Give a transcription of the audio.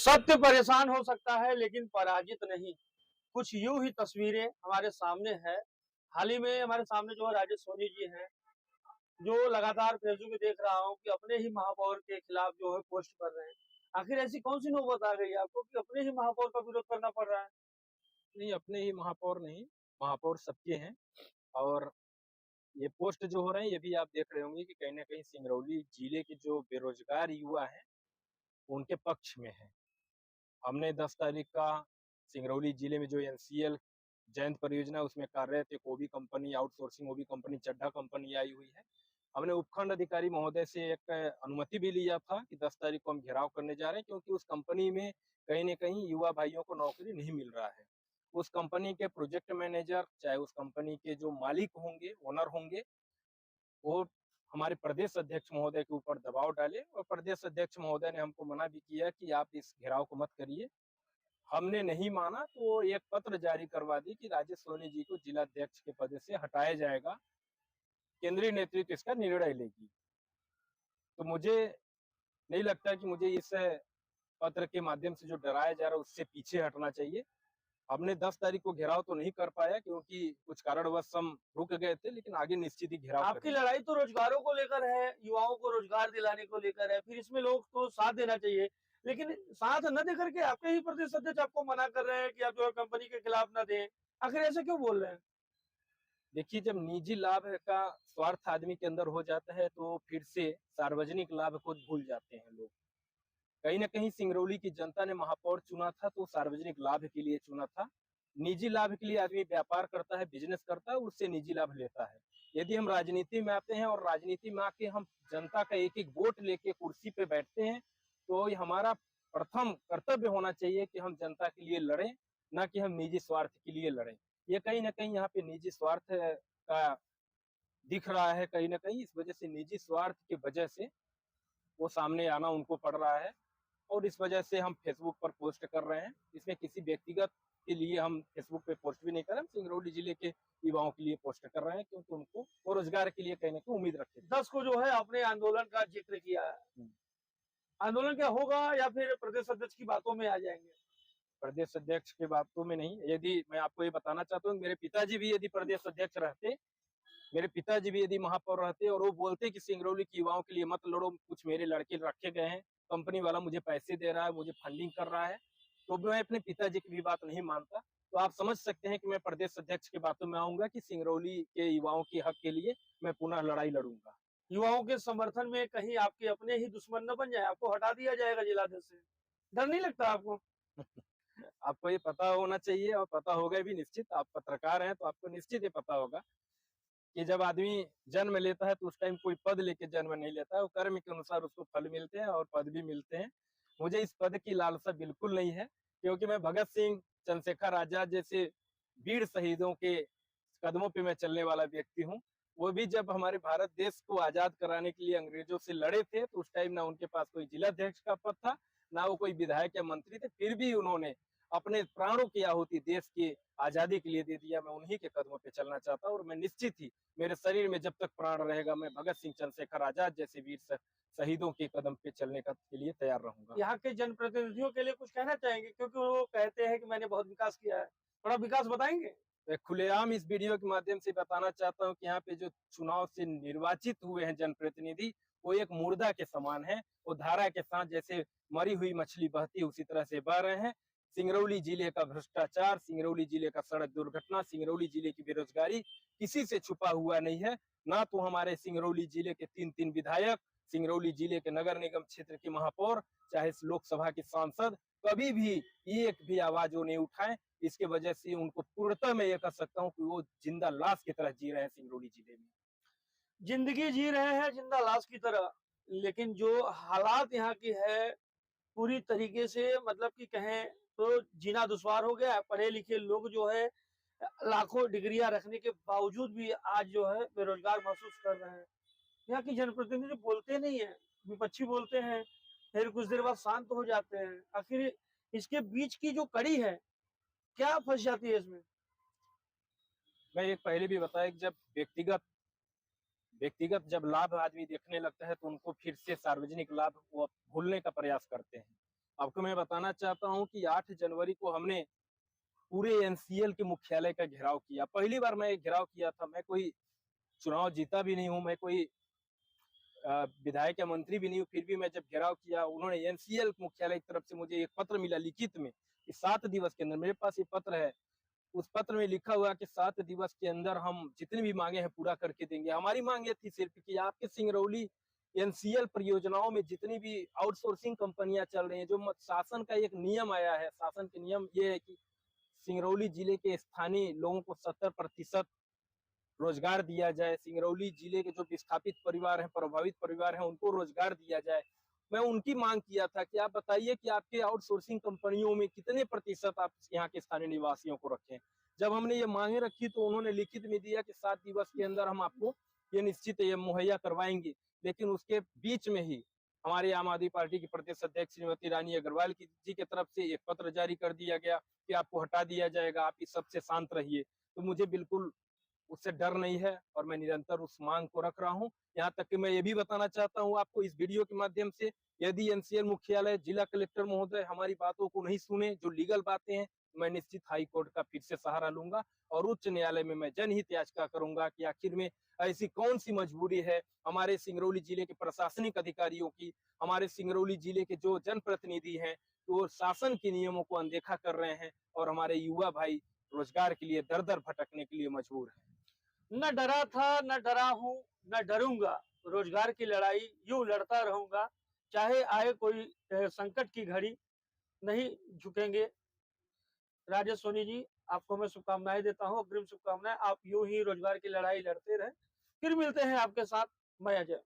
सत्य परेशान हो सकता है लेकिन पराजित नहीं। कुछ यूँ ही तस्वीरें हमारे सामने है। हाल ही में हमारे सामने जो है राजेश सोनी जी हैं, जो लगातार फेसबुक में देख रहा हूँ कि अपने ही महापौर के खिलाफ जो है पोस्ट कर रहे हैं। आखिर ऐसी कौन-सी नौबत आ गई आपको कि अपने ही महापौर का विरोध करना पड़ रहा है? नहीं, अपने ही महापौर नहीं, महापौर सबके हैं। और ये पोस्ट जो हो रहे हैं, ये भी आप देख रहे होंगे कि कहीं न कहीं सिंगरौली जिले के जो बेरोज़गार युवा हैं, उनके पक्ष में है। हमने 10 तारीख का सिंगरौली जिले में जो एनसीएल जयंत परियोजना उसमें कार्यरत एक ओबी कंपनी, आउटसोर्सिंग ओबी कंपनी, चड्ढा कंपनी आई हुई है। हमने उपखंड अधिकारी महोदय से एक अनुमति भी लिया था कि 10 तारीख को हम घेराव करने जा रहे हैं, क्योंकि उस कंपनी में कहीं न कहीं युवा भाइयों को नौकरी नहीं मिल रहा है। उस कंपनी के प्रोजेक्ट मैनेजर, चाहे उस कंपनी के जो मालिक होंगे, ओनर होंगे, वो हमारे प्रदेश अध्यक्ष महोदय के ऊपर दबाव डाले और प्रदेश अध्यक्ष महोदय ने हमको मना भी किया कि आप इस घेराव को मत करिए। हमने नहीं माना तो एक पत्र जारी करवा दी कि राजेश सोनी जी को जिलाध्यक्ष के पद से हटाया जाएगा। केंद्रीय नेतृत्व इसका निर्णय लेगी। तो मुझे नहीं लगता कि मुझे इस पत्र के माध्यम से जो डराया जा रहा है उससे पीछे हटना चाहिए। हमने 10 तारीख को घेराव तो नहीं कर पाया क्योंकि कुछ कारणवश हम रुक गए थे, लेकिन आगे निश्चित ही घेराव आपकी करेंगे। लड़ाई तो रोजगारों को लेकर है, युवाओं को रोजगार दिलाने को लेकर है, फिर इसमें लोग को साथ देना चाहिए। लेकिन साथ न देकर के आपके ही प्रदेश अध्यक्ष आपको मना कर रहे हैं कि आप जो है कंपनी के खिलाफ ना दें। आखिर ऐसे क्यों बोल रहे हैं? देखिए, जब निजी लाभ का स्वार्थ आदमी के अंदर हो जाता है तो फिर से सार्वजनिक लाभ को भूल जाते हैं लोग। कहीं न कहीं सिंगरौली की जनता ने महापौर चुना था तो सार्वजनिक लाभ के लिए चुना था। निजी लाभ के लिए आदमी व्यापार करता है, बिज़नेस करता है, उससे निजी लाभ लेता है। यदि हम राजनीति में आते हैं और राजनीति में आके हम जनता का एक-एक वोट लेके कुर्सी पे बैठते हैं, तो ये हमारा प्रथम कर्तव्य होना चाहिए कि हम जनता के लिए लड़ें, ना कि हम निजी स्वार्थ के लिए लड़ें। ये कहीं न कहीं यहाँ पे निजी स्वार्थ का दिख रहा है कहीं न कहीं, इस वजह से निजी स्वार्थ की वजह से वो सामने आना उनको पड़ रहा है। और इस वजह से हम फेसबुक पर पोस्ट कर रहे हैं। इसमें किसी व्यक्तिगत के लिए हम फेसबुक पे पोस्ट भी नहीं कर रहे हैं, हम सिंगरौली जिले के युवाओं के लिए पोस्ट कर रहे हैं क्योंकि उनको वो रोजगार के लिए कहीं न कहीं उम्मीद रखते थे। 10 को जो है आपने आंदोलन का जिक्र किया है। हुँ। आंदोलन क्या होगा या फिर प्रदेश अध्यक्ष की बातों में आ जाएँगे? प्रदेश अध्यक्ष की बातों में नहीं, यदि मैं आपको ये बताना चाहता हूँ, मेरे पिताजी भी यदि प्रदेश अध्यक्ष रहते, मेरे पिताजी भी यदि महापौर रहते और वो बोलते कि सिंगरौली के युवाओं के लिए मत लड़ो, कुछ मेरे लड़के रखे गए हैं, कंपनी वाला मुझे पैसे दे रहा है, मुझे फंडिंग कर रहा है, तो मैं अपने पिताजी की भी बात नहीं मानता। तो आप समझ सकते हैं कि मैं प्रदेश अध्यक्ष की बातों में आऊँगा कि सिंगरौली के युवाओं के हक के लिए मैं पुनः लड़ाई लड़ूँगा। युवाओं के समर्थन में कहीं आपके अपने ही दुश्मन न बन जाए, आपको हटा दिया जाएगा जिलाध्यक्ष से। डर नहीं लगता आपको? आपको ये पता होना चाहिए और पता होगा भी निश्चित, आप पत्रकार हैं तो आपको निश्चित ये पता होगा कि जब आदमी जन्म लेता है तो उस टाइम कोई पद लेके जन्म नहीं लेता है, वो कर्म के अनुसार उसको फल मिलते हैं और पद भी मिलते हैं। मुझे इस पद की लालसा बिल्कुल नहीं है, क्योंकि मैं भगत सिंह, चंद्रशेखर आज़ाद जैसे वीर शहीदों के कदमों पे मैं चलने वाला व्यक्ति हूँ। वो भी जब हमारे भारत देश को आज़ाद कराने के लिए अंग्रेजों से लड़े थे, तो उस टाइम ना उनके पास कोई जिलाध्यक्ष का पद था, ना वो कोई विधायक या मंत्री थे, फिर भी उन्होंने अपने प्राणों की आहुति देश की आज़ादी के लिए दे दिया। मैं उन्हीं के कदमों पे चलना चाहता हूँ और मैं निश्चित ही मेरे शरीर में जब तक प्राण रहेगा, मैं भगत सिंह, चंद्रशेखर आज़ाद जैसे वीर शहीदों के कदम पे चलने का के लिए तैयार रहूँगा। यहाँ के जनप्रतिनिधियों के लिए कुछ कहना चाहेंगे? क्योंकि वो कहते हैं कि मैंने बहुत विकास किया है। थोड़ा विकास बताएँगे? मैं खुलेआम इस वीडियो के माध्यम से बताना चाहता हूँ कि यहाँ पे जो चुनाव से निर्वाचित हुए हैं जनप्रतिनिधि, वो एक मुर्दा के समान है। वो धारा के साथ जैसे मरी हुई मछली बहती है, उसी तरह से बह रहे हैं। सिंगरौली जिले का भ्रष्टाचार, सिंगरौली जिले का सड़क दुर्घटना, सिंगरौली जिले की बेरोजगारी किसी से छुपा हुआ नहीं है। ना तो हमारे सिंगरौली जिले के 3-3 विधायक, सिंगरौली जिले के नगर निगम क्षेत्र के महापौर, चाहे लोकसभा के सांसद, कभी भी एक भी आवाज वो नहीं उठाए। इसके वजह से उनको पूर्णतः मैं ये कह सकता हूँ कि वो जिंदा लाश की तरह जी रहे हैं सिंगरौली जिले में। ज़िंदगी जी रहे हैं जिंदा लाश की तरह, लेकिन जो हालात यहाँ की है, पूरी तरीके से मतलब कि कहें तो जीना दुश्वार हो गया है। पढ़े-लिखे लोग जो है लाखों डिग्रियाँ रखने के बावजूद भी आज जो है बेरोज़गार महसूस कर रहे हैं। यहाँ के जनप्रतिनिधि बोलते नहीं हैं, विपक्षी बोलते हैं, फिर कुछ देर बाद शांत हो जाते हैं। आखिर इसके बीच की जो कड़ी है, क्या फँस जाती है इसमें? मैं एक पहले भी बताया कि जब व्यक्तिगत व्यक्तिगत जब लाभ आदमी देखने लगता है तो उनको फिर से सार्वजनिक लाभ वो भूलने का प्रयास करते हैं। आपको मैं बताना चाहता हूँ कि 8 जनवरी को हमने पूरे एनसीएल के मुख्यालय का घेराव किया। पहली बार मैं घेराव किया था। मैं कोई चुनाव जीता भी नहीं हूँ, मैं कोई विधायक या मंत्री भी नहीं हूँ, फिर भी मैं जब घेराव किया, उन्होंने एनसीएल मुख्यालय की तरफ से मुझे एक पत्र मिला लिखित में कि 7 दिवस के अंदर, मेरे पास ये पत्र है, उस पत्र में लिखा हुआ कि 7 दिवस के अंदर हम जितनी भी मांगे हैं पूरा करके देंगे। हमारी मांग ये थी सिर्फ कि आपके सिंगरौली एनसीएल परियोजनाओं में जितनी भी आउटसोर्सिंग कंपनियां चल रही हैं, जो शासन का एक नियम आया है, शासन के नियम ये है कि सिंगरौली जिले के स्थानीय लोगों को 70% रोजगार दिया जाए, सिंगरौली जिले के जो विस्थापित परिवार हैं, प्रभावित परिवार हैं, उनको रोजगार दिया जाए। मैं उनकी मांग किया था कि आप बताइए कि आपके आउटसोर्सिंग कंपनियों में कितने प्रतिशत आप यहाँ के स्थानीय निवासियों को रखें। जब हमने ये मांगे रखी तो उन्होंने लिखित में दिया कि 7 दिवस के अंदर हम आपको ये निश्चित ये मुहैया करवाएंगे। लेकिन उसके बीच में ही हमारे आम आदमी पार्टी की प्रदेश अध्यक्ष श्रीमती रानी अग्रवाल जी की तरफ से एक पत्र जारी कर दिया गया कि आपको हटा दिया जाएगा, आप इस सबसे शांत रहिए। तो मुझे बिल्कुल उससे डर नहीं है और मैं निरंतर उस मांग को रख रहा हूँ। यहाँ तक कि मैं ये भी बताना चाहता हूँ आपको इस वीडियो के माध्यम से, यदि एनसीएल मुख्यालय, जिला कलेक्टर महोदय हमारी बातों को नहीं सुने, जो लीगल बातें हैं, मैं निश्चित हाई कोर्ट का फिर से सहारा लूंगा और उच्च न्यायालय में मैं जनहित याचिका करूंगा कि आखिर में ऐसी कौन सी मजबूरी है हमारे सिंगरौली जिले के प्रशासनिक अधिकारियों की, हमारे सिंगरौली जिले के जो जनप्रतिनिधि हैं, वो शासन के नियमों को अनदेखा कर रहे हैं और हमारे युवा भाई रोजगार के लिए दर दर भटकने के लिए मजबूर है। न डरा था, न डरा हूँ, न डरूंगा। रोजगार की लड़ाई यूं लड़ता रहूंगा, चाहे आए कोई संकट की घड़ी, नहीं झुकेंगे। राजेश सोनी जी, आपको मैं शुभकामनाएं देता हूँ, अग्रिम शुभकामनाएं। आप यूं ही रोजगार की लड़ाई लड़ते रहें। फिर मिलते हैं आपके साथ। मैं अजय।